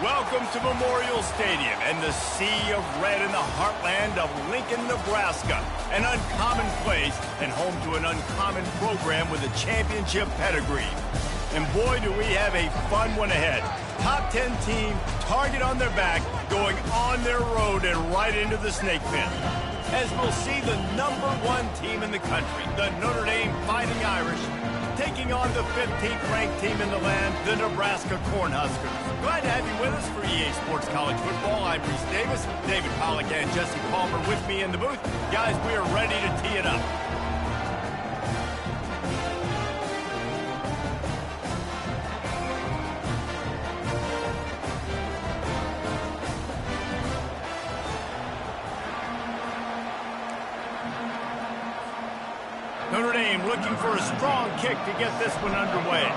Welcome to Memorial Stadium and the sea of red in the heartland of Lincoln, Nebraska. An uncommon place and home to an uncommon program with a championship pedigree. And boy, do we have a fun one ahead. Top 10 team, target on their back, going on their road and right into the snake pit. As we'll see the #1 team in the country, the Notre Dame Fighting Irish, taking on the 15th ranked team in the land, the Nebraska Cornhuskers. Glad to have you with us for EA Sports College Football. I'm Reese Davis, David Pollack and Jesse Palmer with me in the booth. Guys, we are ready to tee it up. Notre Dame looking for a strong kick to get this one underway.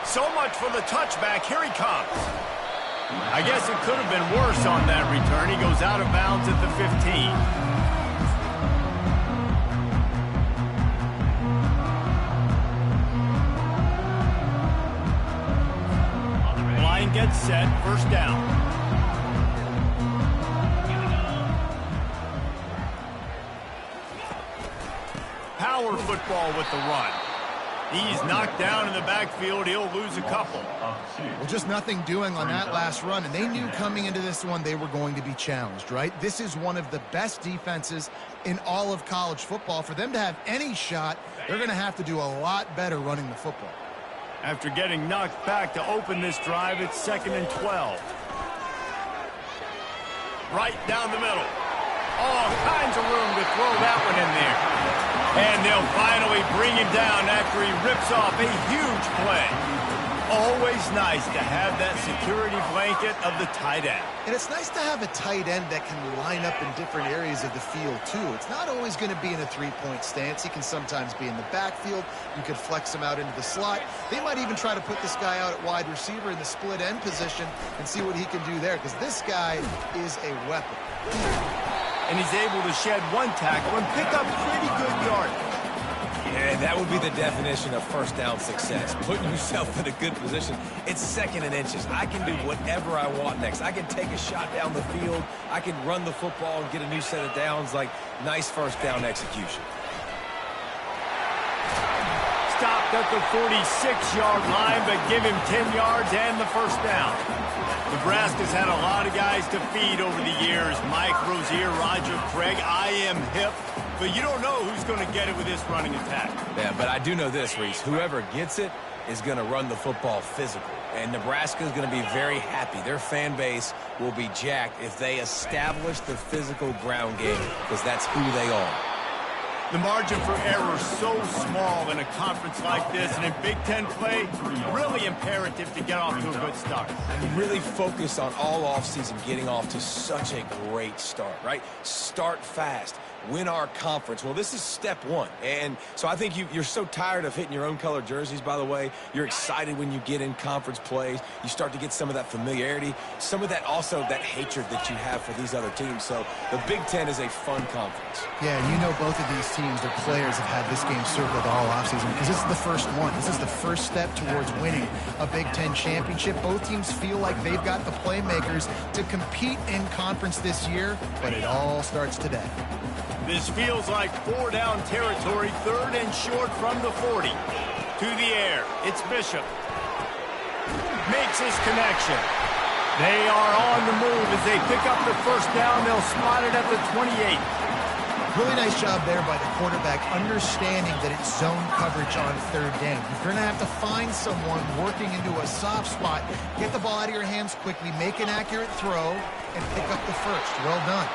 So much for the touchback. Here he comes. I guess it could have been worse on that return. He goes out of bounds at the 15. Line gets set. First down. Power football with the run. He's knocked down in the backfield. He'll lose a couple. Well, just nothing doing on that last run, and they knew coming into this one they were going to be challenged, right? This is one of the best defenses in all of college football. For them to have any shot, they're going to have to do a lot better running the football. After getting knocked back to open this drive, it's 2nd and 12. Right down the middle. All kinds of room to throw that one in there. And they'll finally bring him down after he rips off a huge play. Always nice to have that security blanket of the tight end. And it's nice to have a tight end that can line up in different areas of the field, too. It's not always going to be in a three-point stance. He can sometimes be in the backfield. You could flex him out into the slot. They might even try to put this guy out at wide receiver in the split end position and see what he can do there, because this guy is a weapon. And he's able to shed one tackle and pick up pretty good yardage. Yeah, that would be the definition of first down success. Putting yourself in a good position. It's 2nd and inches. I can do whatever I want next. I can take a shot down the field. I can run the football and get a new set of downs. Like, nice first down execution. Stopped at the 46-yard line, but give him 10 yards and the first down. Nebraska's had a lot of guys to feed over the years. Mike Rozier, Roger Craig, I am hip. But you don't know who's going to get it with this running attack. Yeah, but I do know this, Reese. Whoever gets it is going to run the football physical. And Nebraska is going to be very happy. Their fan base will be jacked if they establish the physical ground game, because that's who they are. The margin for error is so small in a conference like this, and in Big Ten play, really imperative to get off to a good start. And really focus on all offseason getting off to such a great start, right? Start fast. Win our conference. Well, this is step one. And so I think you're so tired of hitting your own color jerseys, by the way. You're excited when you get in conference plays. You start to get some of that familiarity, some of that also that hatred that you have for these other teams. So the Big Ten is a fun conference. Yeah, you know both of these teams, their players have had this game circled all offseason because this is the first one. This is the first step towards winning a Big Ten championship. Both teams feel like they've got the playmakers to compete in conference this year, but it all starts today. This feels like 4-down territory, 3rd and short from the 40. To the air, it's Bishop. Makes his connection. They are on the move as they pick up the first down. They'll spot it at the 28. Really nice job there by the quarterback, understanding that it's zone coverage on 3rd down. You're going to have to find someone working into a soft spot, get the ball out of your hands quickly, make an accurate throw, and pick up the first. Well done.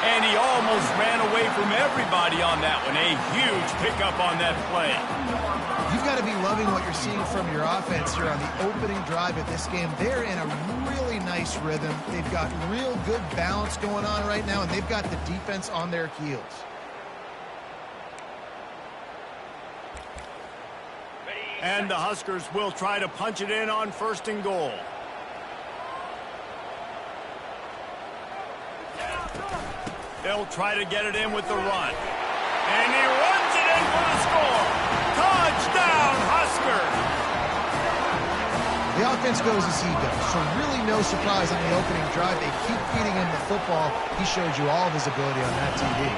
And he almost ran away from everybody on that one. A huge pickup on that play. You've got to be loving what you're seeing from your offense here on the opening drive of this game. They're in a really nice rhythm. They've got real good balance going on right now, and they've got the defense on their heels. And the Huskers will try to punch it in on 1st and goal. They'll try to get it in with the run. And he runs it in for the score. Touchdown, Huskers! The offense goes as he goes, so really no surprise on the opening drive. They keep feeding him the football. He showed you all of his ability on that TV.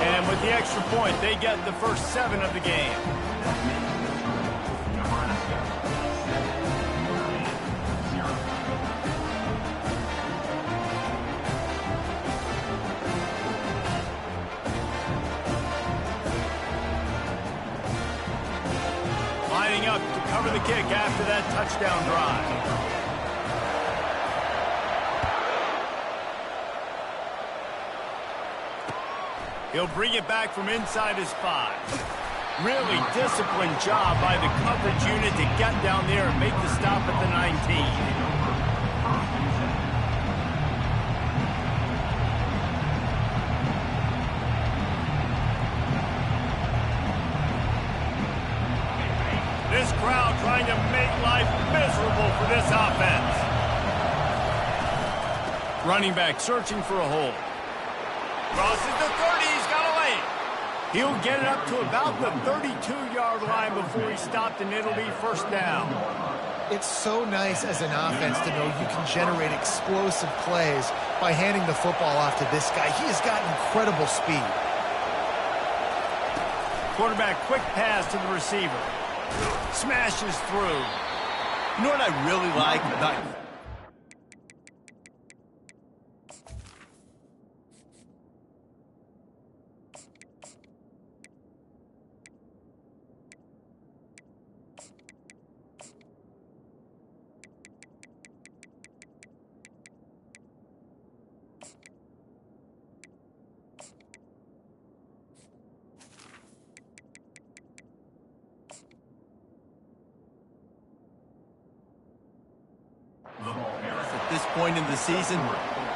And with the extra point, they get the first 7 of the game. Lining up to cover the kick after that touchdown drive. He'll bring it back from inside his 5. Really disciplined job by the coverage unit to get down there and make the stop at the 19. This crowd trying to make life miserable for this offense. Running back searching for a hole. Crosses the 30, he's got a lane. He'll get it up to about the 32-yard line before he's stopped, and it'll be first down. It's so nice as an offense to know you can generate explosive plays by handing the football off to this guy. He has got incredible speed. Quarterback quick pass to the receiver. Smashes through. You know what I really like about... At this point in the season,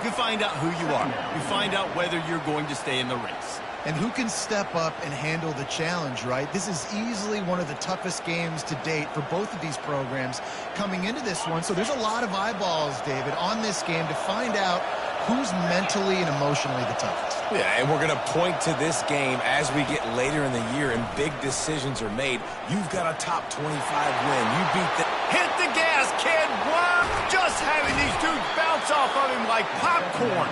you find out who you are. You find out whether you're going to stay in the race. And who can step up and handle the challenge, right? This is easily one of the toughest games to date for both of these programs coming into this one. So there's a lot of eyeballs, David, on this game to find out who's mentally and emotionally the toughest. Yeah, and we're going to point to this game as we get later in the year and big decisions are made. You've got a top 25 win. You beat the... Hit the gas, kid! Wow! Just having these dudes bounce off of him like popcorn.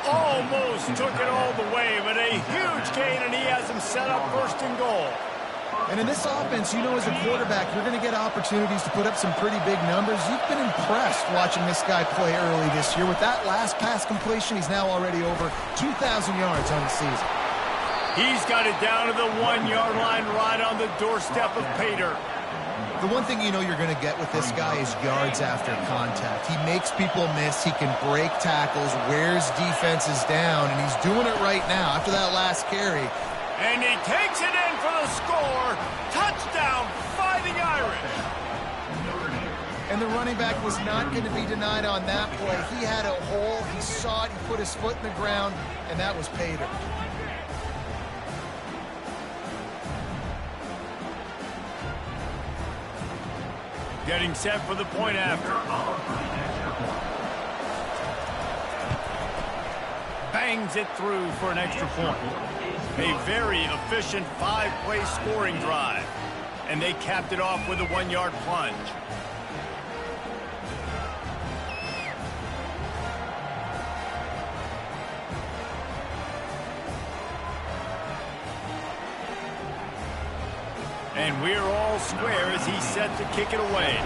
Almost took it all the way, but a huge gain, and he has him set up first and goal. And in this offense, you know, as a quarterback, you're going to get opportunities to put up some pretty big numbers. You've been impressed watching this guy play early this year. With that last pass completion, he's now already over 2,000 yards on the season. He's got it down to the 1-yard line right on the doorstep of Pater. The one thing you know you're going to get with this guy is yards after contact. He makes people miss. He can break tackles, wears defenses down, and he's doing it right now after that last carry. And he takes it in for the score. Touchdown, Fighting Irish. And the running back was not going to be denied on that play. He had a hole. He saw it. He put his foot in the ground, and that was Pater. Getting set for the point after. Bangs it through for an extra point. A very efficient 5-play scoring drive. And they capped it off with a 1-yard plunge. And we're all square as he's set to kick it away.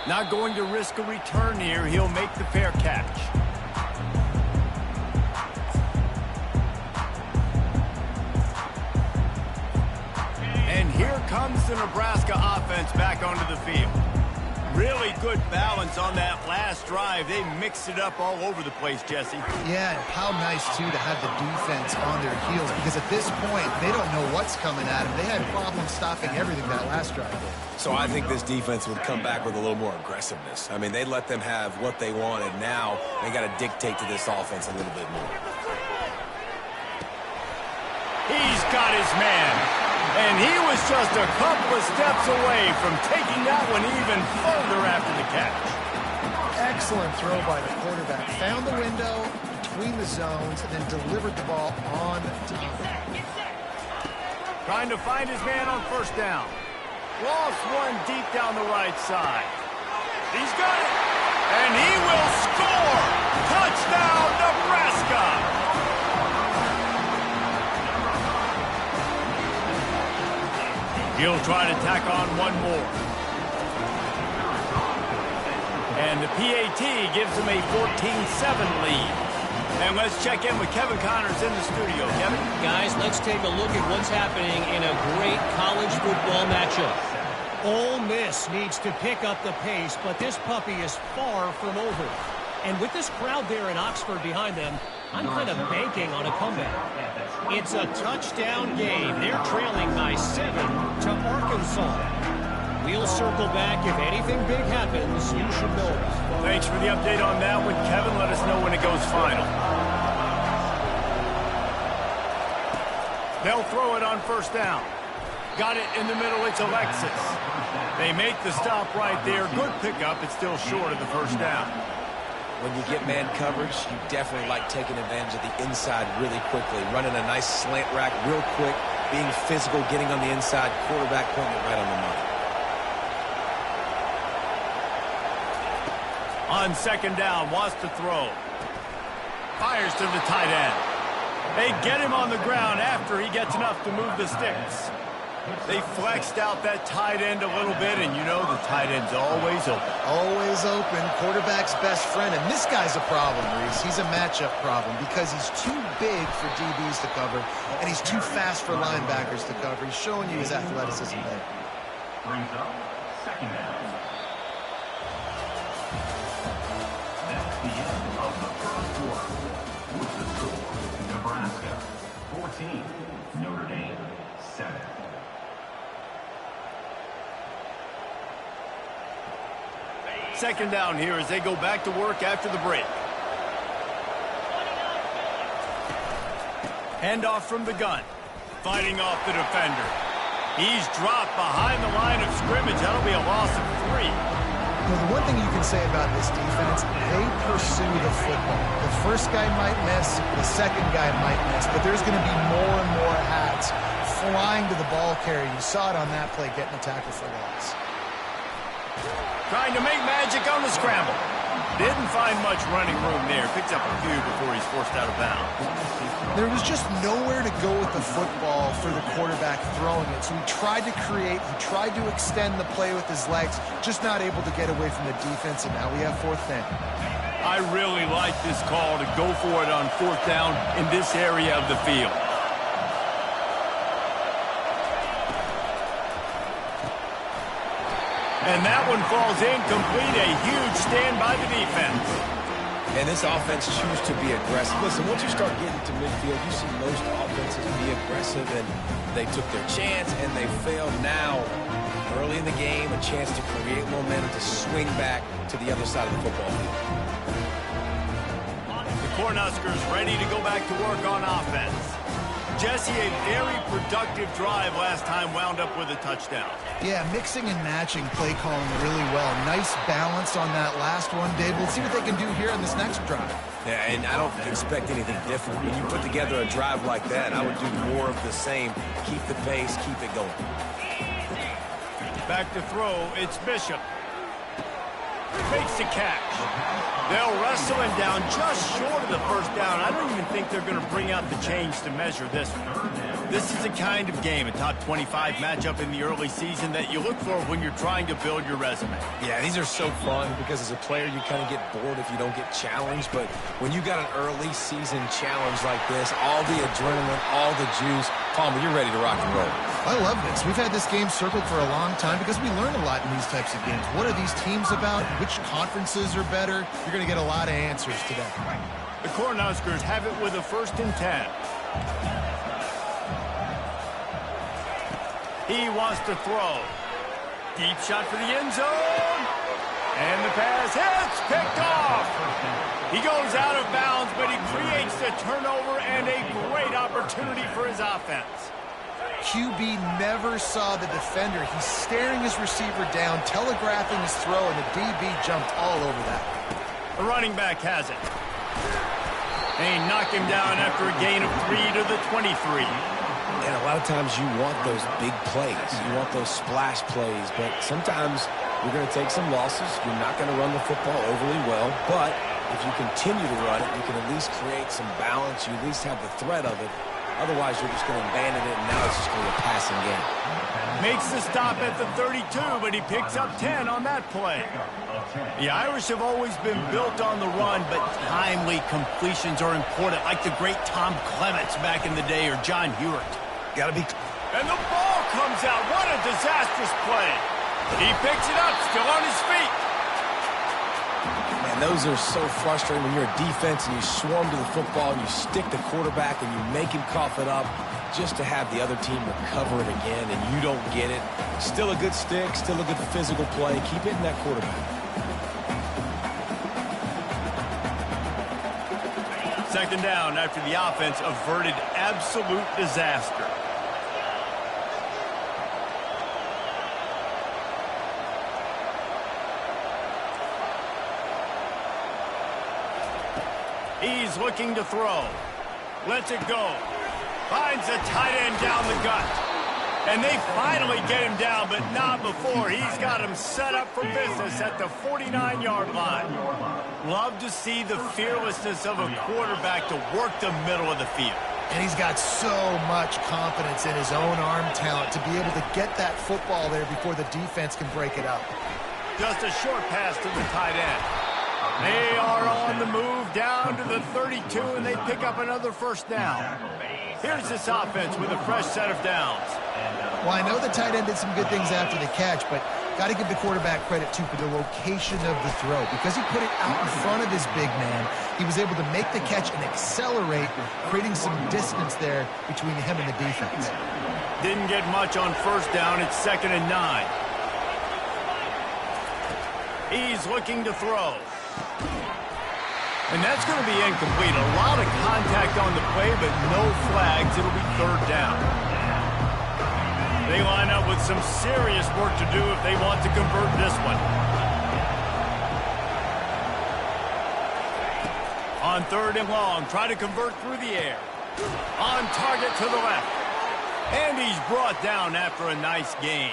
Not going to risk a return here. He'll make the fair catch. And here comes the Nebraska offense back onto the field. Really good balance on that last drive. They mixed it up all over the place, Jesse. Yeah, and how nice, too, to have the defense on their heels, because at this point, they don't know what's coming at them. They had problems stopping everything that last drive. So I think this defense would come back with a little more aggressiveness. I mean, they let them have what they wanted. Now they got to dictate to this offense a little bit more. He's got his man. And he was just a couple of steps away from taking that one even further after the catch. Excellent throw by the quarterback. Found the window between the zones and then delivered the ball on time. Trying to find his man on first down. Lost one deep down the right side. He's got it. And he will score. Touchdown, Nebraska. He'll try to tack on one more. And the PAT gives him a 14-7 lead. And let's check in with Kevin Connors in the studio. Kevin? Guys, let's take a look at what's happening in a great college football matchup. Ole Miss needs to pick up the pace, but this puppy is far from over. And with this crowd there in Oxford behind them, I'm kind of banking on a comeback. It's a touchdown game. They're trailing by 7 to Arkansas. We'll circle back. If anything big happens, you should know it. Thanks for the update on that one, Kevin. Let us know when it goes final. They'll throw it on first down. Got it in the middle. It's Alexis. They make the stop right there. Good pickup. It's still short of the first down. When you get man coverage, you definitely like taking advantage of the inside really quickly. Running a nice slant rack real quick, being physical, getting on the inside, quarterback pointing it right on the money. On second down, wants to throw. Fires to the tight end. They get him on the ground after he gets enough to move the sticks. They flexed out that tight end a little bit, and you know the tight end's always open. Always open. Quarterback's best friend. And this guy's a problem, Reese. He's a matchup problem because he's too big for DBs to cover, and he's too fast for linebackers to cover. He's showing you his athleticism there. Brings up second down. That's the end of the first quarter. With the score, Nebraska 14, Notre Dame 7. Second down here as they go back to work after the break. Handoff from the gun. Fighting off the defender. He's dropped behind the line of scrimmage. That'll be a loss of 3. Well, the one thing you can say about this defense, they pursue the football. The first guy might miss, the second guy might miss, but there's going to be more and more hats flying to the ball carrier. You saw it on that play, getting a tackle for loss. Trying to make magic on the scramble. Didn't find much running room there. Picks up a few before he's forced out of bounds. There was just nowhere to go with the football for the quarterback throwing it. So he tried to create, he tried to extend the play with his legs, just not able to get away from the defense, and now we have fourth down. I really like this call to go for it on fourth down in this area of the field. And that one falls incomplete. A huge stand by the defense. And this offense chooses to be aggressive. Listen, once you start getting to midfield, you see most offenses be aggressive, and they took their chance, and they failed. Now, early in the game, a chance to create momentum, to swing back to the other side of the football field. The Cornhuskers ready to go back to work on offense. Jesse, a very productive drive last time, wound up with a touchdown. Yeah, mixing and matching play calling really well. Nice balance on that last one, Dave. We'll see what they can do here on this next drive. Yeah, and I don't expect anything different. When you put together a drive like that, I would do more of the same. Keep the pace, keep it going. Back to throw, it's Bishop. Makes the catch. They'll wrestle him down just short of the first down. I don't even think they're going to bring out the change to measure this one. This is a kind of game, a top 25 matchup in the early season that you look for when you're trying to build your resume. Yeah, these are so fun because as a player, you kind of get bored if you don't get challenged. But when you got an early season challenge like this, all the adrenaline, all the juice, Palmer, you're ready to rock and roll. I love this. We've had this game circled for a long time because we learn a lot in these types of games. What are these teams about? Which conferences are better? You're going to get a lot of answers today. The Cornhuskers have it with a 1st and 10. He wants to throw. Deep shot for the end zone. And the pass hits, picked off. He goes out of bounds, but he creates the turnover and a great opportunity for his offense. QB never saw the defender. He's staring his receiver down, telegraphing his throw, and the DB jumped all over that. The running back has it. They knock him down after a gain of 3 to the 23. And a lot of times you want those big plays. You want those splash plays. But sometimes you're going to take some losses. You're not going to run the football overly well. But if you continue to run it, you can at least create some balance. You at least have the threat of it. Otherwise, you're just going to abandon it, and now it's just going to be a passing game. Makes the stop at the 32, but he picks up 10 on that play. The Irish have always been built on the run, but timely completions are important, like the great Tom Clements back in the day or John Hewitt. Got to be... And the ball comes out. What a disastrous play. He picks it up, still on his feet. Man, those are so frustrating when you're a defense and you swarm to the football and you stick the quarterback and you make him cough it up just to have the other team recover it again and you don't get it. Still a good stick, still a good physical play. Keep hitting that quarterback. Second down after the offense averted absolute disaster. He's looking to throw. Lets it go. Finds a tight end down the gut. And they finally get him down, but not before. He's got him set up for business at the 49-yard line. Love to see the fearlessness of a quarterback to work the middle of the field. And he's got so much confidence in his own arm talent to be able to get that football there before the defense can break it up. Just a short pass to the tight end. They are on the move down to the 32, and they pick up another first down. Here's this offense with a fresh set of downs. Well, I know the tight end did some good things after the catch, but got to give the quarterback credit, too, for the location of the throw. Because he put it out in front of his big man, he was able to make the catch and accelerate, creating some distance there between him and the defense. Didn't get much on first down. It's 2nd and 9. He's looking to throw. And that's going to be incomplete. A lot of contact on the play, but no flags. It'll be 3rd down. They line up with some serious work to do if they want to convert this one. On 3rd and long, try to convert through the air. On target to the left. And he's brought down after a nice gain.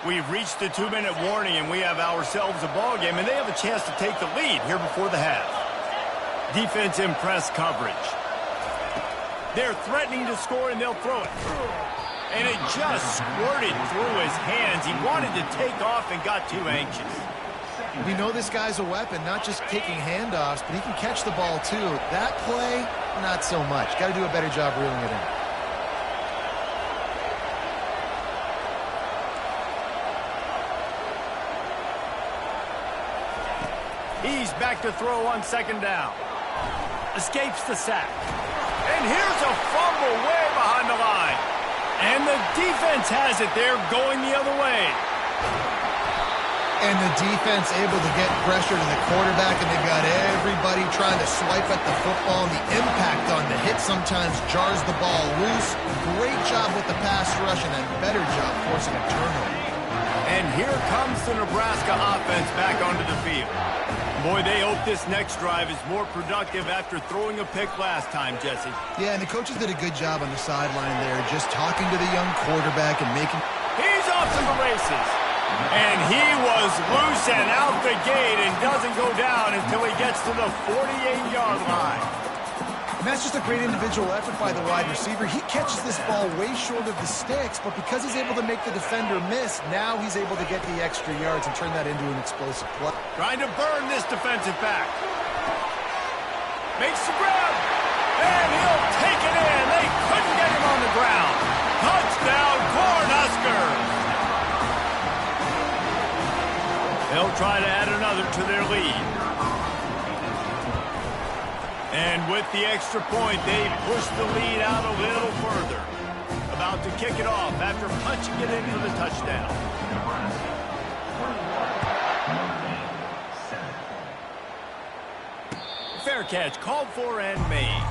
We've reached the 2-minute warning, and we have ourselves a ball game, and they have a chance to take the lead here before the half. Defense in press coverage. They're threatening to score, and they'll throw it. And it just squirted through his hands. He wanted to take off and got too anxious. We know this guy's a weapon, not just taking handoffs, but he can catch the ball, too. That play, not so much. Got to do a better job reeling it in. He's back to throw on 2nd down. Escapes the sack. And here's a fumble way behind the line. And the defense has it. They're going the other way. And the defense able to get pressure to the quarterback, and they've got everybody trying to swipe at the football. And the impact on the hit sometimes jars the ball loose. Great job with the pass rush and a better job forcing a turnover. And here comes the Nebraska offense back onto the field. Boy, they hope this next drive is more productive after throwing a pick last time, Jesse. Yeah, and the coaches did a good job on the sideline there, just talking to the young quarterback and making... He's off to the races. And he was loose and out the gate and doesn't go down until he gets to the 48-yard line. And that's just a great individual effort by the wide receiver. He catches this ball way short of the sticks, but because he's able to make the defender miss, now he's able to get the extra yards and turn that into an explosive play. Trying to burn this defensive back. Makes the grab. And he'll take it in. They couldn't get him on the ground. Touchdown, Cornhuskers. They'll try to add another to their lead. And with the extra point, they push the lead out a little further. About to kick it off after punching it in for the touchdown. Fair catch, called for and made.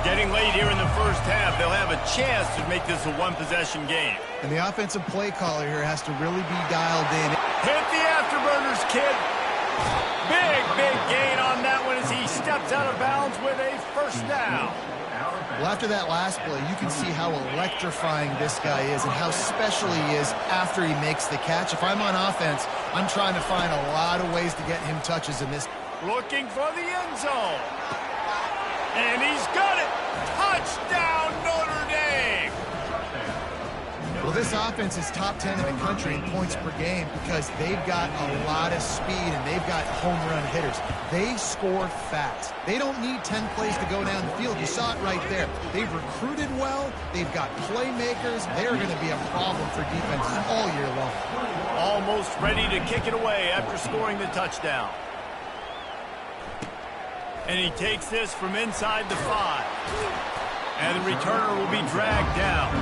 Getting late here in the first half, they'll have a chance to make this a one-possession game. And the offensive play caller here has to really be dialed in. Hit the afterburners, kid. Big gain on that one as he steps out of bounds with a first down. Well, after that last play, you can see how electrifying this guy is and how special he is after he makes the catch. If I'm on offense, I'm trying to find a lot of ways to get him touches in this. Looking for the end zone. And he's got it. Touchdown, Notre Dame. Well, this offense is top 10 in the country in points per game because they've got a lot of speed and they've got home run hitters. They score fast. They don't need 10 plays to go down the field. You saw it right there. They've recruited well. They've got playmakers. They're going to be a problem for defenses all year long. Almost ready to kick it away after scoring the touchdown. And he takes this from inside the 5. And the returner will be dragged down.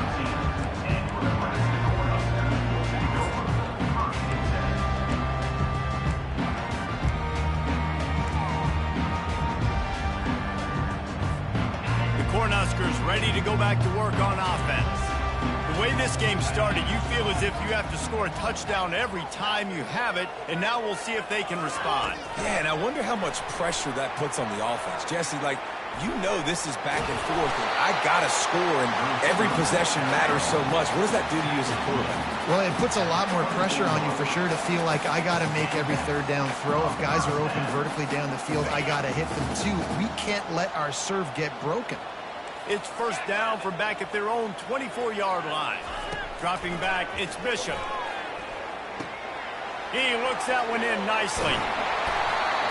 Cornhuskers ready to go back to work on offense. The way this game started, you feel as if you have to score a touchdown every time you have it, and now we'll see if they can respond. Yeah, and I wonder how much pressure that puts on the offense. Jesse, like, you know this is back and forth, and I got to score, and every possession matters so much. What does that do to you as a quarterback? Well, it puts a lot more pressure on you for sure to feel like I got to make every third down throw. If guys are open vertically down the field, I got to hit them too. We can't let our serve get broken. It's first down from back at their own 24-yard line. Dropping back, it's Bishop. He looks that one in nicely.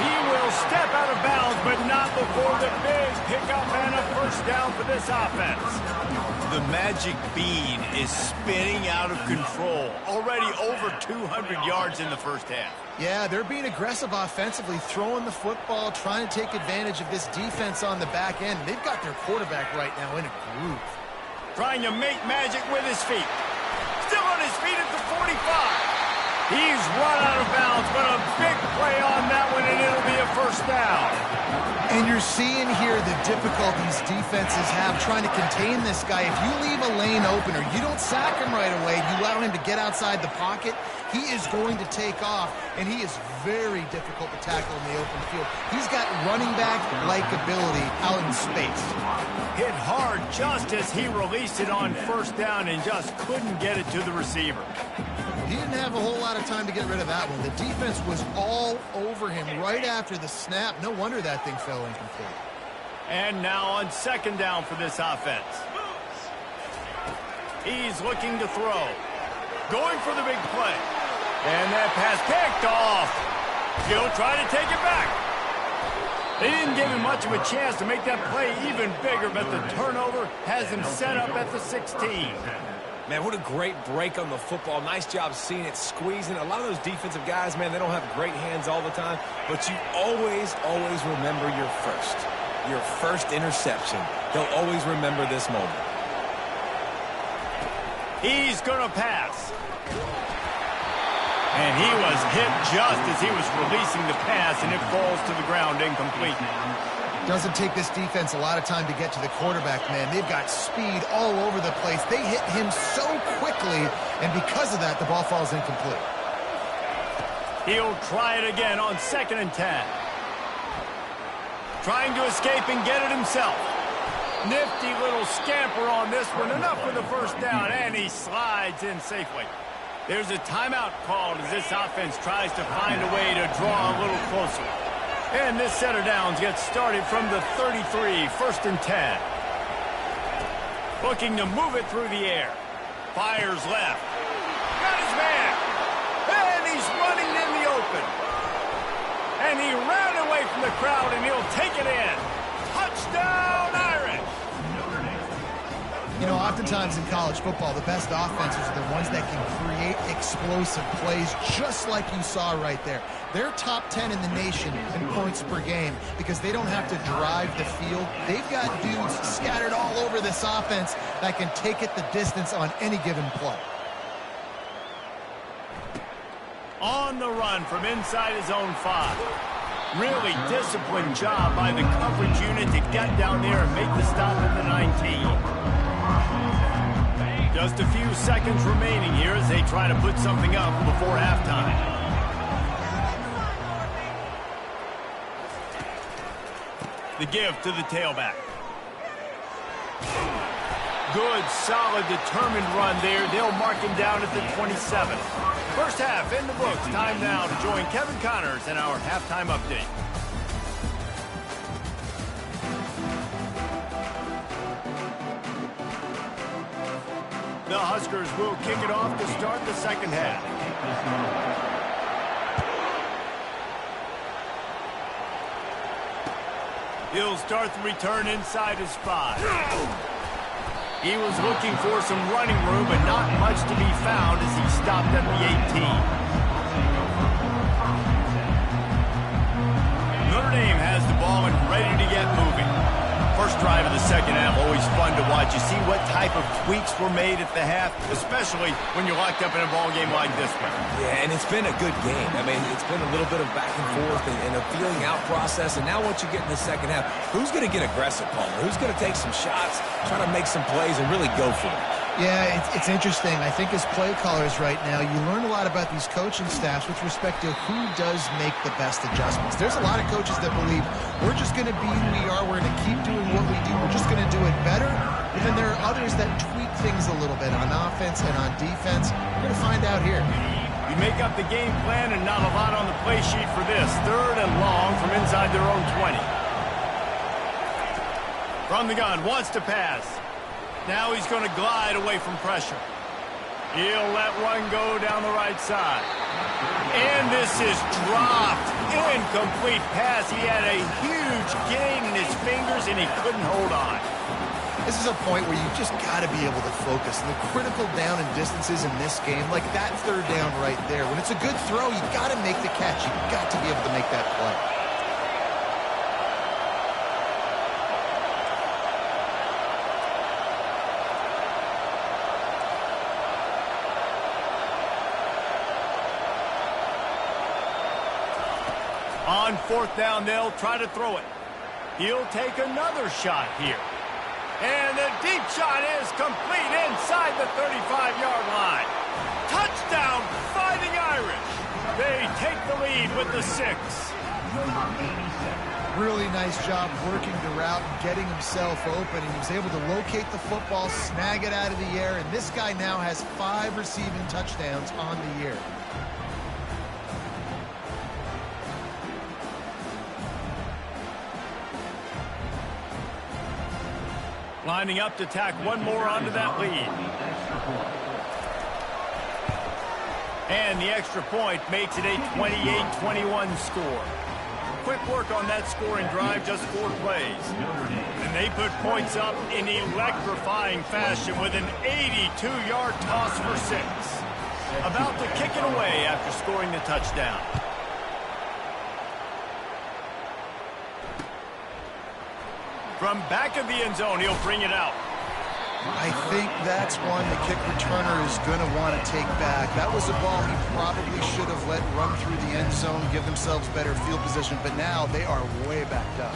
He will step out of bounds, but not before the big pickup and a first down for this offense. The magic bean is spinning out of control. Already over 200 yards in the first half. Yeah, they're being aggressive offensively, throwing the football, trying to take advantage of this defense on the back end. They've got their quarterback right now in a groove. Trying to make magic with his feet. Still on his feet at the 45. He's run out of bounds, but a big play on that one, and it'll be a first down. And you're seeing here the difficulties defenses have trying to contain this guy. If you leave a lane open or you don't sack him right away, you allow him to get outside the pocket, he is going to take off, and he is very difficult to tackle in the open field. He's got running back-like ability out in space. Hit hard just as he released it on first down and just couldn't get it to the receiver. He didn't have a whole lot of time to get rid of that one. The defense was all over him right after the snap. No wonder that thing fell incomplete. And now on second down for this offense. He's looking to throw. Going for the big play. And that pass picked off. He'll try to take it back. They didn't give him much of a chance to make that play even bigger, but the turnover has him set up at the 16. Man, what a great break on the football. Nice job seeing it, squeezing. A lot of those defensive guys, man, they don't have great hands all the time, but you always remember your first interception. They'll always remember this moment. He's going to pass. And he was hit just as he was releasing the pass, and it falls to the ground incomplete. Doesn't take this defense a lot of time to get to the quarterback, man. They've got speed all over the place. They hit him so quickly, and because of that, the ball falls incomplete. He'll try it again on 2nd and 10. Trying to escape and get it himself. Nifty little scamper on this one. Enough for the first down, and he slides in safely. There's a timeout called as this offense tries to find a way to draw a little closer. And this set of downs gets started from the 33, 1st and 10. Looking to move it through the air. Fires left. Got his man. And he's running in the open. And he ran away from the crowd, and he'll take it in. Touchdown, Irish! You know, oftentimes in college football, the best offenses are the ones that can create explosive plays, just like you saw right there. They're top 10 in the nation in points per game because they don't have to drive the field. They've got dudes scattered all over this offense that can take it the distance on any given play. On the run from inside his own 5. Really disciplined job by the coverage unit to get down there and make the stop at the 19. Just a few seconds remaining here as they try to put something up before halftime. The give to the tailback. Good, solid, determined run there. They'll mark him down at the 27. First half in the books. Time now to join Kevin Connors in our halftime update. The Huskers will kick it off to start the second half. He'll start the return inside his 5. He was looking for some running room, but not much to be found as he stopped at the 18. Notre Dame has the ball and ready to get moving. First drive of the second half, always fun to watch. You see what type of tweaks were made at the half, especially when you're locked up in a ball game like this one. Yeah, and it's been a good game. I mean, it's been a little bit of back and forth and a feeling out process. And now once you get in the second half, who's going to get aggressive, Palmer? Who's going to take some shots, try to make some plays, and really go for it? Yeah, it's interesting. I think as play callers right now, you learn a lot about these coaching staffs with respect to who does make the best adjustments. There's a lot of coaches that believe we're just going to be who we are. We're going to keep doing what we do. We're just going to do it better. But then there are others that tweak things a little bit on offense and on defense. We're going to find out here. You make up the game plan and not a lot on the play sheet for this. Third and long from inside their own 20. From the gun, wants to pass. Now he's going to glide away from pressure. He'll let one go down the right side. And this is dropped. Incomplete pass. He had a huge gain in his fingers, and he couldn't hold on. This is a point where you just got to be able to focus. And the critical down and distances in this game, like that third down right there, when it's a good throw, you got to make the catch. You got to be able to make that play. On fourth down, they'll try to throw it. He'll take another shot here. And the deep shot is complete inside the 35-yard line. Touchdown, Fighting Irish. They take the lead with the 6. Really nice job working the route and getting himself open. And he was able to locate the football, snag it out of the air. And this guy now has 5 receiving touchdowns on the year. Lining up to tack one more onto that lead. And the extra point makes it a 28-21 score. Quick work on that scoring drive, just 4 plays. And they put points up in electrifying fashion with an 82-yard toss for 6. About to kick it away after scoring the touchdown. From back of the end zone, he'll bring it out. I think that's one the kick returner is going to want to take back. That was a ball he probably should have let run through the end zone, give themselves better field position, but now they are way backed up.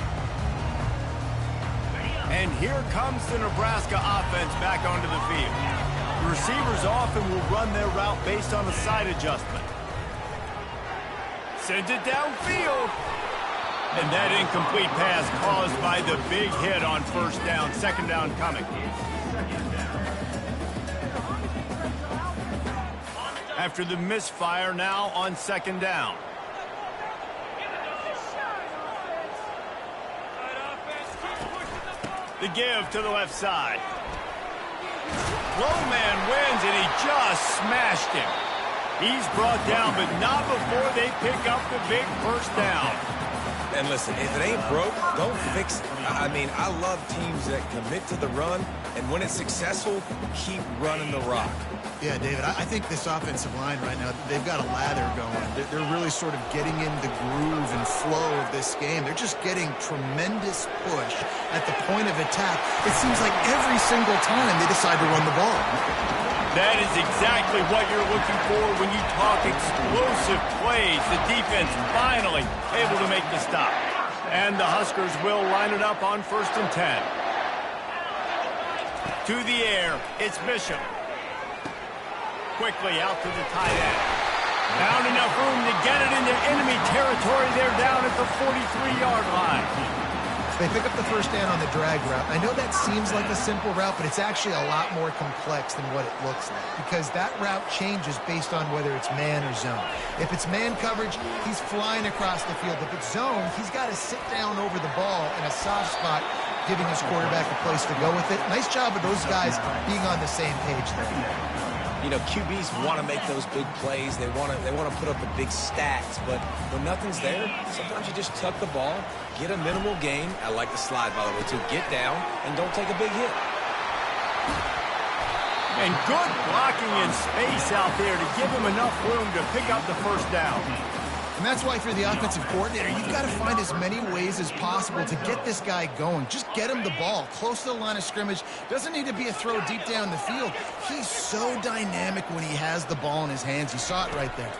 And here comes the Nebraska offense back onto the field. The receivers often will run their route based on a side adjustment. Sends it downfield. And that incomplete pass caused by the big hit on first down. Second down coming. After the misfire, now on second down. The give to the left side. Low man wins, and he just smashed him. He's brought down, but not before they pick up the big first down. And listen, if it ain't broke, don't fix it. I mean, I love teams that commit to the run, and when it's successful, keep running the rock. Yeah, David, I think this offensive line right now, they've got a lather going. They're really sort of getting in the groove and flow of this game. They're just getting tremendous push at the point of attack. It seems like every single time they decide to run the ball. That is exactly what you're looking for when you talk explosive plays. The defense finally able to make the stop. And the Huskers will line it up on 1st and 10. To the air, it's Bishop. Quickly out to the tight end. Found enough room to get it into enemy territory. They're down at the 43-yard line. They pick up the first down on the drag route. I know that seems like a simple route, but it's actually a lot more complex than what it looks like because that route changes based on whether it's man or zone. If it's man coverage, he's flying across the field. If it's zone, he's got to sit down over the ball in a soft spot, giving his quarterback a place to go with it. Nice job of those guys being on the same page there. You know, QBs want to make those big plays. They want to put up the big stats. But when nothing's there, sometimes you just tuck the ball, get a minimal gain. I like the slide, by the way, too. Get down and don't take a big hit. And good blocking in space out there to give him enough room to pick up the first down. And that's why for the offensive coordinator, you've got to find as many ways as possible to get this guy going. Just get him the ball close to the line of scrimmage. Doesn't need to be a throw deep down the field. He's so dynamic when he has the ball in his hands. You saw it right there.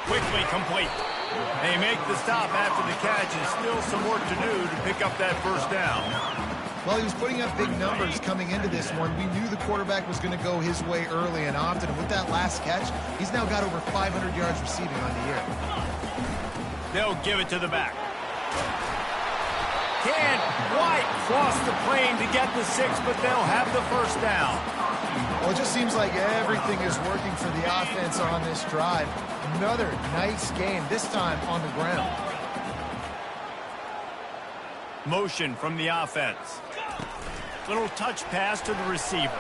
Quickly complete. They make the stop after the catch, and still some work to do to pick up that first down. Well, he was putting up big numbers coming into this one. We knew the quarterback was going to go his way early and often. And with that last catch, he's now got over 500 yards receiving on the year. They'll give it to the back. Can't quite cross the plane to get the 6, but they'll have the first down. Well, it just seems like everything is working for the offense on this drive. Another nice game, this time on the ground. Motion from the offense. Little touch pass to the receiver.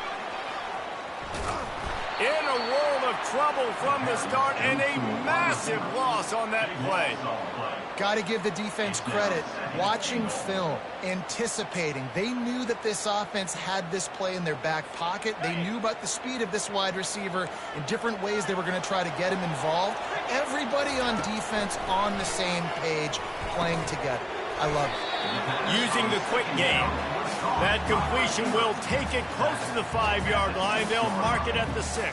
In a world of trouble from the start, and a massive loss on that play. Got to give the defense credit. Watching film, anticipating. They knew that this offense had this play in their back pocket. They knew about the speed of this wide receiver in different ways they were going to try to get him involved. Everybody on defense on the same page, playing together. I love it. Using the quick game. That completion will take it close to the 5-yard line. They'll mark it at the 6.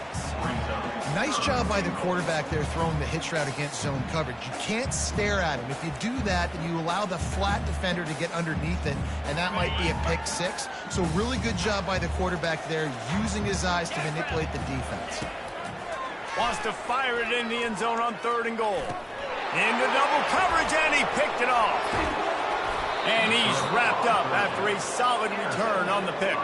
Nice job by the quarterback there throwing the hitch route against zone coverage. You can't stare at him. If you do that, then you allow the flat defender to get underneath it, and that might be a pick 6. So really good job by the quarterback there, using his eyes to manipulate the defense. Wants to fire it in the end zone on 3rd and goal. Into double coverage, and he picked it off. And he's wrapped up after a solid return on the pick.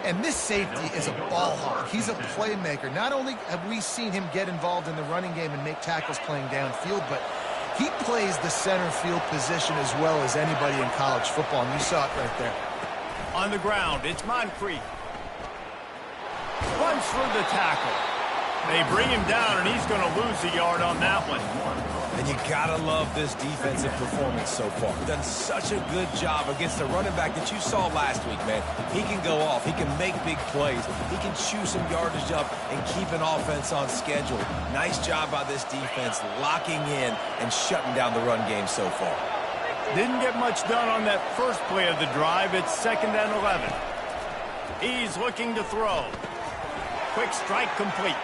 And this safety is a ball hawk. He's a playmaker. Not only have we seen him get involved in the running game and make tackles playing downfield, but he plays the center field position as well as anybody in college football, and you saw it right there. On the ground, it's Moncrief. Runs through the tackle. They bring him down, and he's going to lose a yard on that one. And you gotta love this defensive performance so far. Done such a good job against the running back that you saw last week, man. He can go off. He can make big plays. He can chew some yardage up and keep an offense on schedule. Nice job by this defense locking in and shutting down the run game so far. Didn't get much done on that first play of the drive. It's 2nd and 11. He's looking to throw. Quick strike complete.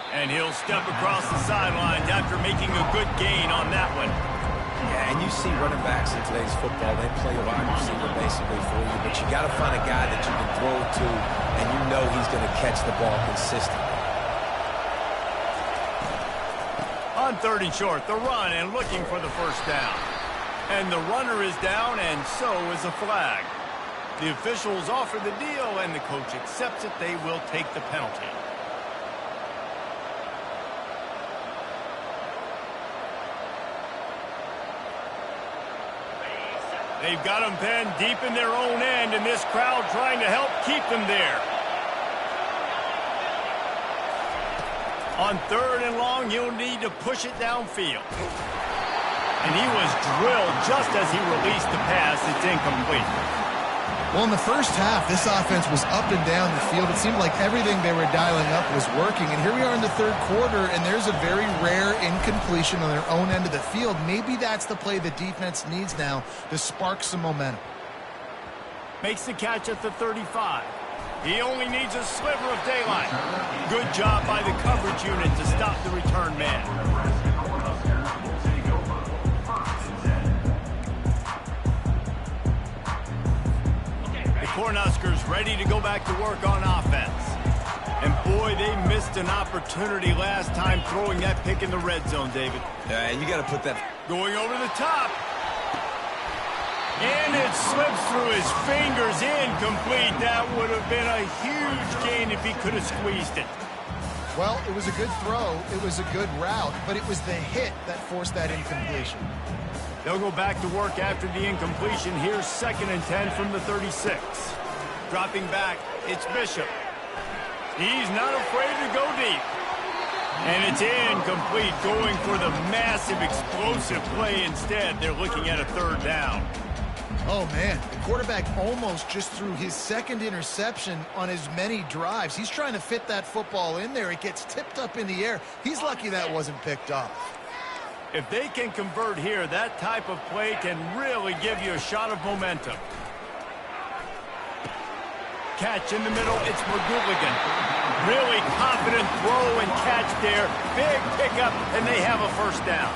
And he'll step across the sidelines after making a good gain on that one. Yeah, and you see running backs in today's football, they play a wide receiver basically for you, but you got to find a guy that you can throw it to, and you know he's going to catch the ball consistently. On 3rd and short, the run and looking for the first down. And the runner is down, and so is a flag. The officials offer the deal, and the coach accepts it. They will take the penalty. They've got them pinned deep in their own end, and this crowd trying to help keep them there. On 3rd and long, he'll need to push it downfield. And he was drilled just as he released the pass. It's incomplete. Well, in the first half, this offense was up and down the field. It seemed like everything they were dialing up was working. And here we are in the 3rd quarter, and there's a very rare incompletion on their own end of the field. Maybe that's the play the defense needs now to spark some momentum. Makes the catch at the 35. He only needs a sliver of daylight. Good job by the coverage unit to stop the return man. The Cornhuskers ready to go back to work on offense. And boy, they missed an opportunity last time throwing that pick in the red zone, David. Yeah, you got to put that... Going over the top. And it slips through his fingers, incomplete. That would have been a huge gain if he could have squeezed it. Well, it was a good throw. It was a good route, but it was the hit that forced that incompletion. They'll go back to work after the incompletion. Here's 2nd and 10 from the 36. Dropping back, it's Bishop. He's not afraid to go deep. And it's incomplete, going for the massive explosive play instead. They're looking at a 3rd down. Oh, man, the quarterback almost just threw his 2nd interception on as many drives. He's trying to fit that football in there. It gets tipped up in the air. He's lucky that wasn't picked off. If they can convert here, that type of play can really give you a shot of momentum. Catch in the middle, it's McGooligan. Really confident throw and catch there. Big pickup, and they have a 1st down.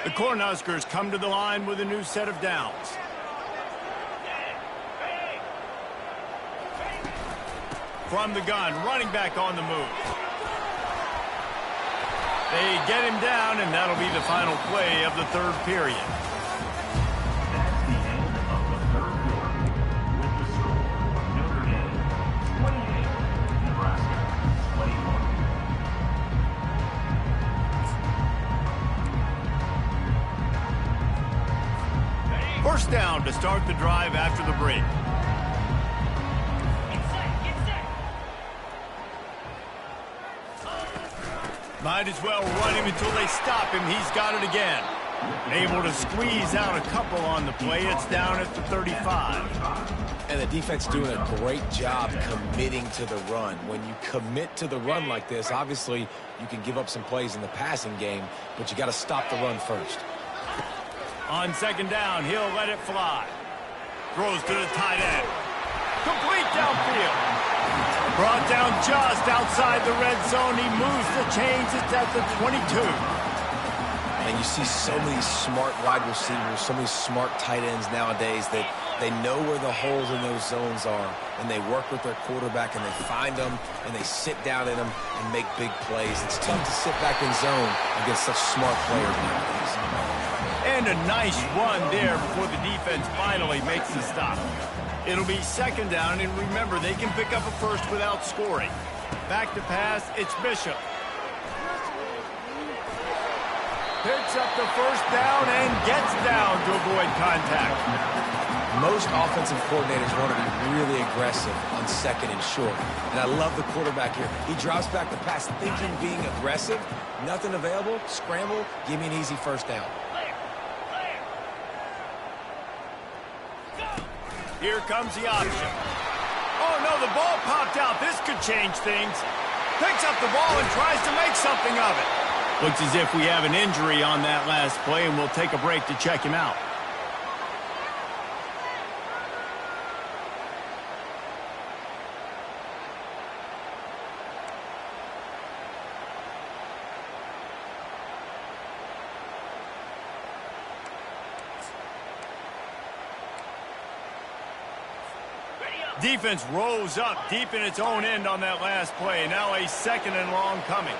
The Cornhuskers come to the line with a new set of downs. From the gun, running back on the move. They get him down, and that'll be the final play of the 3rd period. That's the end of the 3rd quarter. With the score, Notre Dame 28, Nebraska 21. 1st down to start the drive after the break. Might as well run him until they stop him. He's got it again. Able to squeeze out a couple on the play. It's down at the 35. And the defense doing a great job committing to the run. When you commit to the run like this, obviously you can give up some plays in the passing game, but you got to stop the run first. On 2nd down, he'll let it fly. Throws to the tight end. Complete downfield. Brought down just outside the red zone. He moves the chains. It's at the 22. And you see so many smart wide receivers, so many smart tight ends nowadays that they know where the holes in those zones are, and they work with their quarterback, and they find them, and they sit down in them and make big plays. It's tough to sit back in zone against such smart players nowadays. And a nice run there before the defense finally makes the stop. It'll be 2nd down, and remember, they can pick up a 1st without scoring. Back to pass, it's Bishop. Picks up the 1st down and gets down to avoid contact. Most offensive coordinators want to be really aggressive on 2nd and short. And I love the quarterback here. He drops back the pass thinking being aggressive. Nothing available, scramble, give me an easy 1st down. Here comes the option. Oh, no, the ball popped out. This could change things. Picks up the ball and tries to make something of it. Looks as if we have an injury on that last play, and we'll take a break to check him out. Defense rose up deep in its own end on that last play. Now a 2nd and long coming.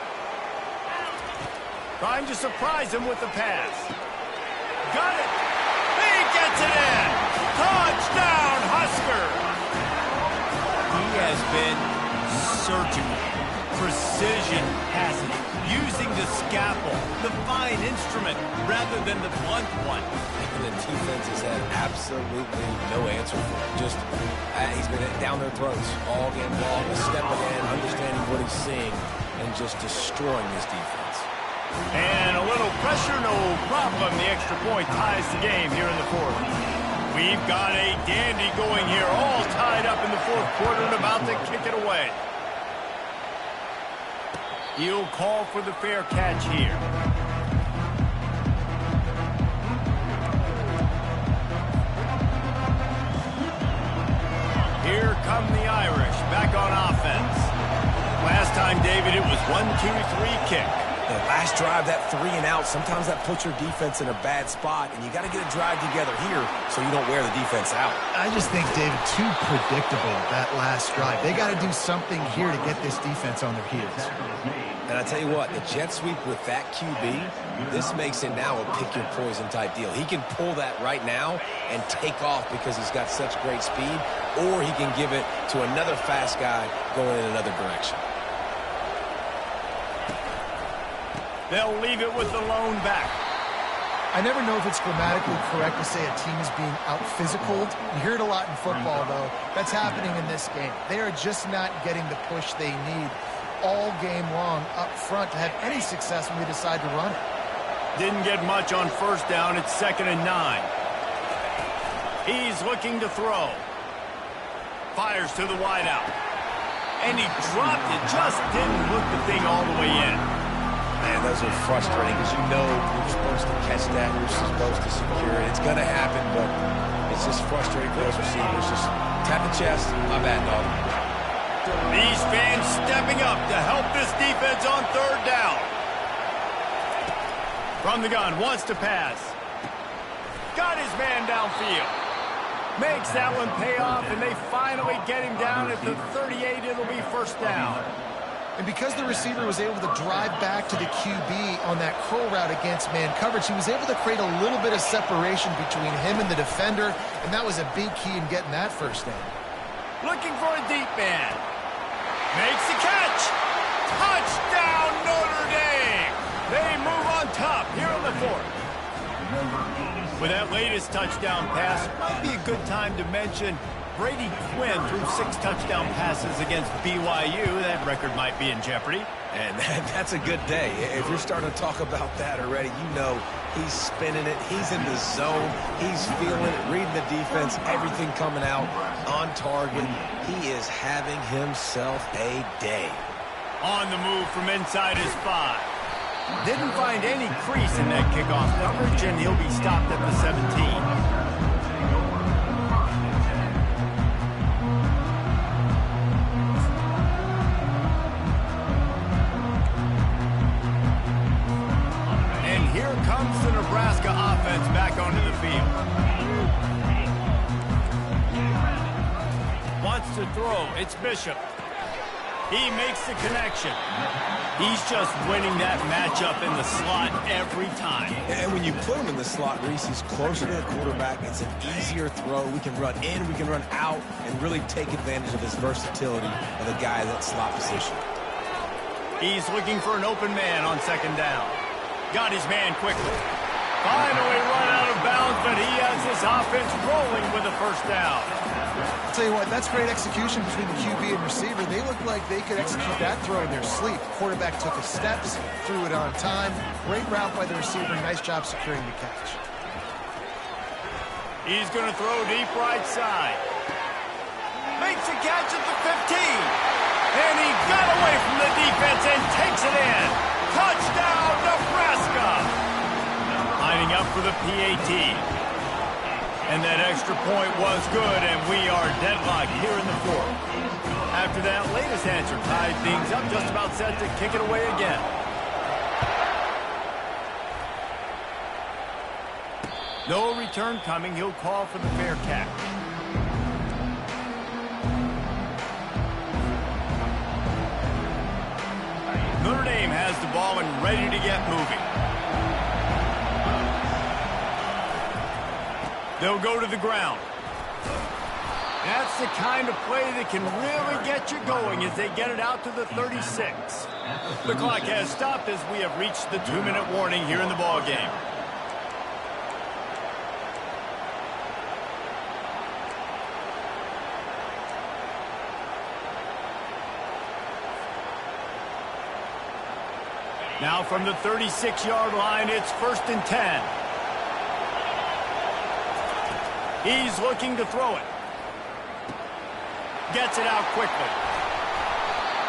Trying to surprise him with the pass. Got it. He gets it in. Touchdown, Husker. He has been surgical. Precision passing. Using the scalpel, the fine instrument, rather than the blunt one. And the defense has had absolutely no answer for it. Just, he's been down their throats all game long, stepping in, understanding what he's seeing, and just destroying this defense. And a little pressure, no problem. The extra point ties the game here in the 4th. We've got a dandy going here, all tied up in the 4th quarter and about to kick it away. He'll call for the fair catch here. 1-2-3 kick. The last drive, that 3 and out, sometimes that puts your defense in a bad spot, and you got to get a drive together here so you don't wear the defense out. I just think, David, too predictable, that last drive. They got to do something here to get this defense on their heels. And I tell you what, the jet sweep with that QB, this makes it now a pick-your-poison type deal. He can pull that right now and take off because he's got such great speed, or he can give it to another fast guy going in another direction. They'll leave it with the lone back. I never know if it's grammatically correct to say a team is being out-physicaled. You hear it a lot in football, though. That's happening in this game. They are just not getting the push they need all game long up front to have any success when they decide to run it. Didn't get much on first down. It's 2nd and 9. He's looking to throw. Fires to the wideout. And he dropped it. Just didn't hook the thing all the way in. Man, those are frustrating because you know you're supposed to catch that, you're supposed to secure it. It's going to happen, but it's just frustrating for those receivers. Just tap the chest. My bad, dog. These fans stepping up to help this defense on 3rd down. From the gun, wants to pass. Got his man downfield. Makes that one pay off, and they finally get him down at the 38. It'll be 1st down. And because the receiver was able to drive back to the QB on that curl route against man coverage, he was able to create a little bit of separation between him and the defender, and that was a big key in getting that 1st down. Looking for a deep man. Makes the catch. Touchdown, Notre Dame. They move on top here in the 4th. With that latest touchdown pass, might be a good time to mention Brady Quinn threw 6 touchdown passes against BYU. That record might be in jeopardy. And that's a good day. If you're starting to talk about that already, you know he's spinning it. He's in the zone. He's feeling it, reading the defense, everything coming out on target. He is having himself a day. On the move from inside his 5. Didn't find any crease in that kickoff coverage, and he'll be stopped at the 17. Here comes the Nebraska offense back onto the field. Wants to throw. It's Bishop. He makes the connection. He's just winning that matchup in the slot every time. And when you put him in the slot, Reese, he's closer to the quarterback. It's an easier throw. We can run in, we can run out, and really take advantage of his versatility of the guy in that slot position. He's looking for an open man on 2nd down. Got his man quickly. Finally run out of bounds, but he has his offense rolling with a 1st down. I'll tell you what, that's great execution between the QB and receiver. They look like they could execute that throw in their sleep. The quarterback took his steps, threw it on time. Great route by the receiver. Nice job securing the catch. He's going to throw deep right side. Makes a catch at the 15. And he got away from the defense and takes it in. Touchdown, Nebraska! Lining up for the PAT. And that extra point was good, and we are deadlocked here in the 4th. After that latest answer tied things up, just about set to kick it away again. No return coming. He'll call for the fair catch. Notre Dame has the ball and ready to get moving. They'll go to the ground. That's the kind of play that can really get you going as they get it out to the 36. The clock has stopped as we have reached the 2-minute warning here in the ballgame. Now from the 36-yard line, it's 1st and 10. He's looking to throw it. Gets it out quickly.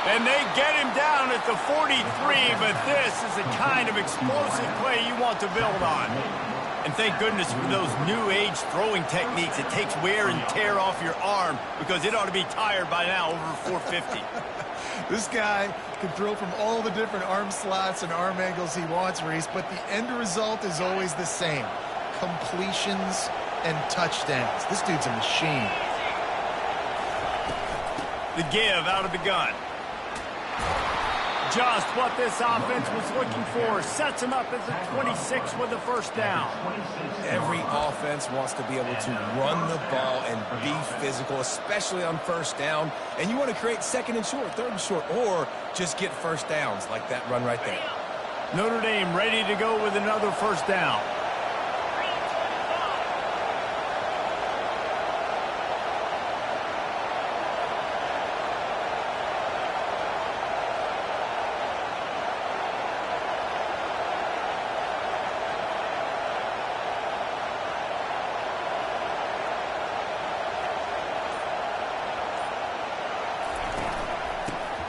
And they get him down at the 43, but this is the kind of explosive play you want to build on. And thank goodness for those new age throwing techniques. It takes wear and tear off your arm because it ought to be tired by now, over 450. This guy can throw from all the different arm slots and arm angles he wants, Reese, but the end result is always the same. Completions and touchdowns. This dude's a machine. The give out of the gun. Just what this offense was looking for. Sets him up as a 26 with a first down. Every offense wants to be able to run the ball and be physical, especially on first down. And you want to create second and short, third and short, or just get first downs like that run right there. Notre Dame ready to go with another first down.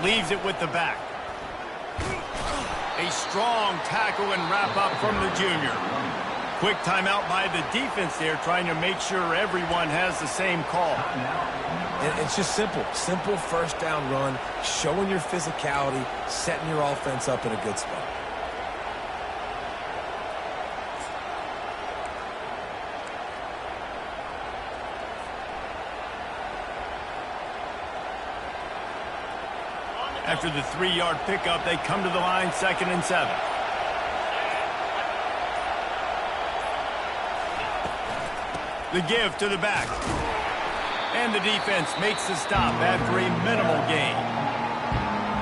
Leaves it with the back. A strong tackle and wrap up from the junior. Quick timeout by the defense there, trying to make sure everyone has the same call. And it's just simple. Simple first down run, showing your physicality, setting your offense up in a good spot. After the 3-yard pickup, they come to the line, 2nd and 7. The give to the back. And the defense makes the stop after a minimal gain.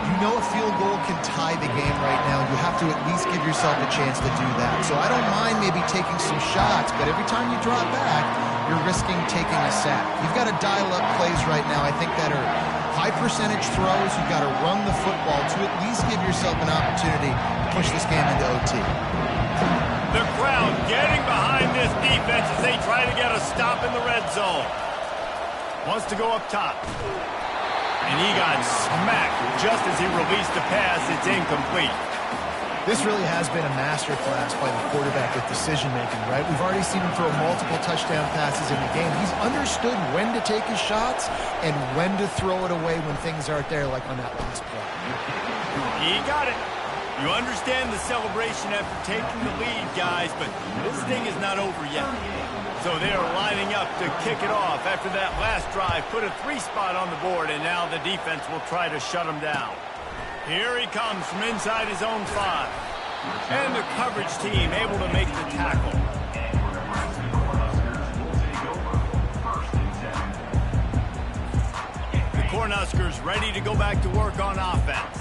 You know a field goal can tie the game right now. You have to at least give yourself a chance to do that. So I don't mind maybe taking some shots, but every time you drop back, you're risking taking a sack. You've got to dial up plays right now, I think, that are high percentage throws. You've got to run the football to at least give yourself an opportunity to push this game into OT. The crowd getting behind this defense as they try to get a stop in the red zone. Wants to go up top. And he got smacked just as he released the pass. It's incomplete. This really has been a masterclass by the quarterback with decision-making, right? We've already seen him throw multiple touchdown passes in the game. He's understood when to take his shots and when to throw it away when things aren't there, like on that last play. He got it. You understand the celebration after taking the lead, guys, but this thing is not over yet. So they're lining up to kick it off after that last drive. Put a 3-spot on the board, and now the defense will try to shut him down. Here he comes from inside his own 5. And the coverage team able to make the tackle. The Cornhuskers ready to go back to work on offense.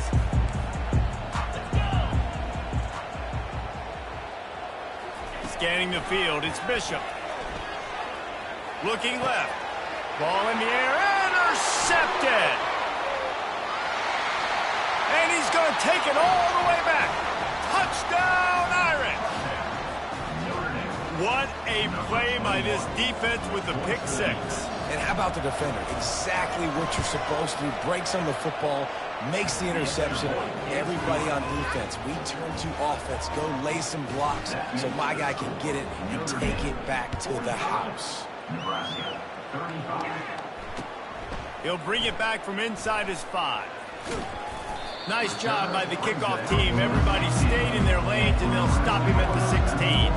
Scanning the field, it's Bishop. Looking left. Ball in the air, intercepted! And he's going to take it all the way back. Touchdown, Irish! What a play by this defense with the pick 6. And how about the defender? Exactly what you're supposed to do. Breaks on the football, makes the interception. Everybody on defense, we turn to offense. Go lay some blocks so my guy can get it and take it back to the house. Nebraska, 35. He'll bring it back from inside his 5. Nice job by the kickoff team. Everybody stayed in their lanes, and they'll stop him at the 16.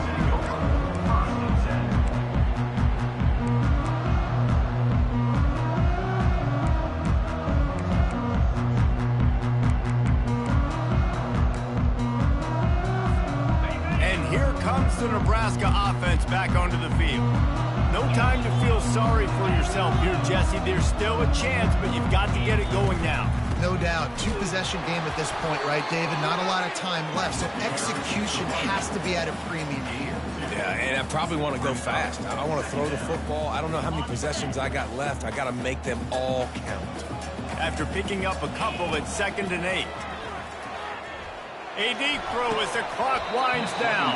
And here comes the Nebraska offense back onto the field. No time to feel sorry for yourself here, Jesse. There's still a chance, but you've got to get it going now. No doubt. 2-possession game at this point, right, David? Not a lot of time left, so execution has to be at a premium here. Yeah, and I probably want to go fast. I want to throw the football. I don't know how many possessions I got left. I got to make them all count. After picking up a couple at 2nd and 8. A deep throw as the clock winds down.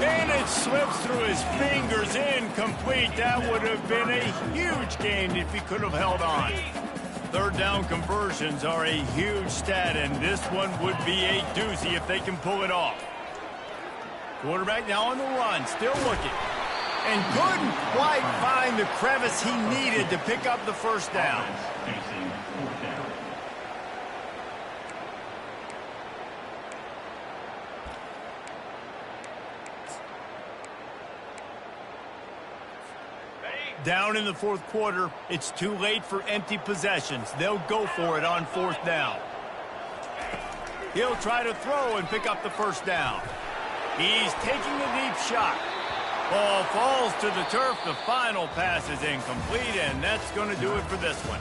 And it slips through his fingers, incomplete. That would have been a huge gain if he could have held on. 3rd down conversions are a huge stat, and this one would be a doozy if they can pull it off. Quarterback now on the run, still looking. And couldn't quite find the crevice he needed to pick up the first down. Down in the fourth quarter, it's too late for empty possessions. They'll go for it on fourth down. He'll try to throw and pick up the first down. He's taking a deep shot. Ball falls to the turf. The final pass is incomplete, and that's going to do it for this one.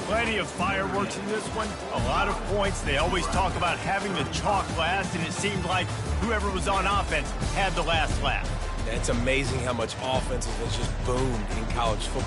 Plenty of fireworks in this one. A lot of points. They always talk about having the chalk last, and it seemed like whoever was on offense had the last laugh. It's amazing how much offense has just boomed in college football.